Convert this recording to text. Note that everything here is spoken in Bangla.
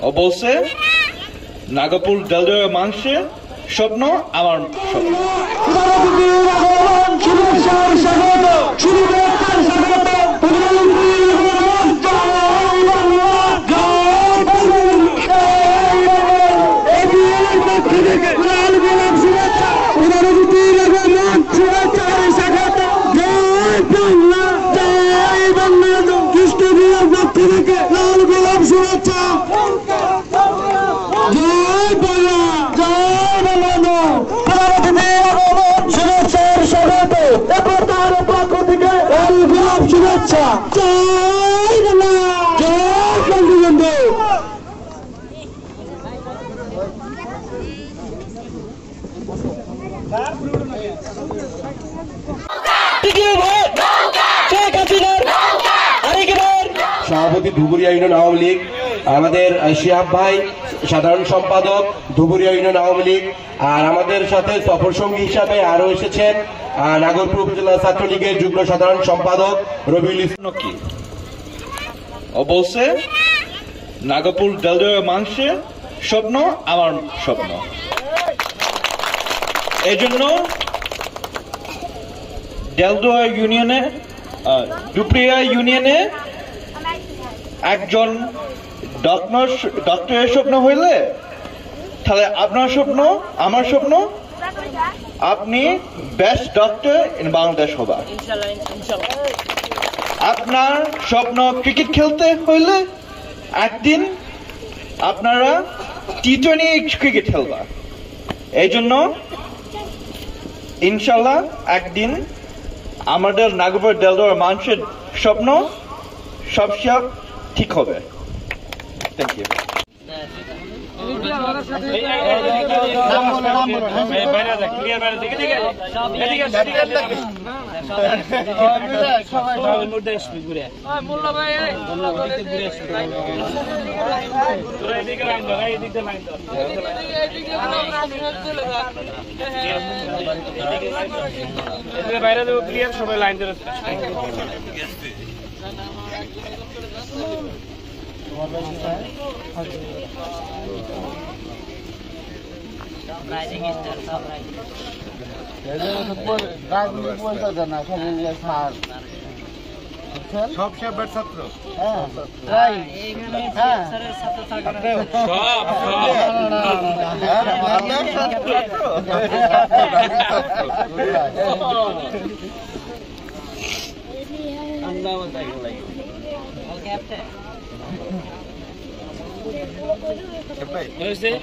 ও বলছে নাগপুর ডেলডোর মানুষের স্বপ্ন আমার স্বপ্ন। সভাপতি ধুবুরিয়া ইউনিয়ন আওয়ামী লীগ, আমাদের শিহাব ভাই সাধারণ সম্পাদক ধুবুরিয়া ইউনিয়ন আওয়ামী লীগ, আর আমাদের সাথে সফর সঙ্গী হিসাবে আরো এসেছেন নাগরপুর উপজেলা ছাত্রলীগের যুগ্ম সাধারণ সম্পাদক রবিউল ইসলাম। কি ও বলছে নাগপুর ডেলডোর মানুষের স্বপ্ন আমার স্বপ্ন। এই জন্য ডেলডোর ইউনিয়নে ডুবরিয়া ইউনিয়নে একজন ডক্টরের স্বপ্ন হইলে তাহলে আপনার স্বপ্ন আমার স্বপ্ন আপনি বেস্ট ডক্টর ইন বাংলাদেশ হবা। আপনার স্বপ্ন ক্রিকেট খেলতে হইলে একদিন আপনারা টি20 ক্রিকেট খেলবা। এই জন্য ইনশাল্লাহ একদিন আমাদের নাগপুর ডেলডোর মানুষের স্বপ্ন সব ঠিক হবে। Thank you. বাইরে দেবো ক্লিয়ার, সবাই লাইন ধরে সব শেফের ছাত্র, সব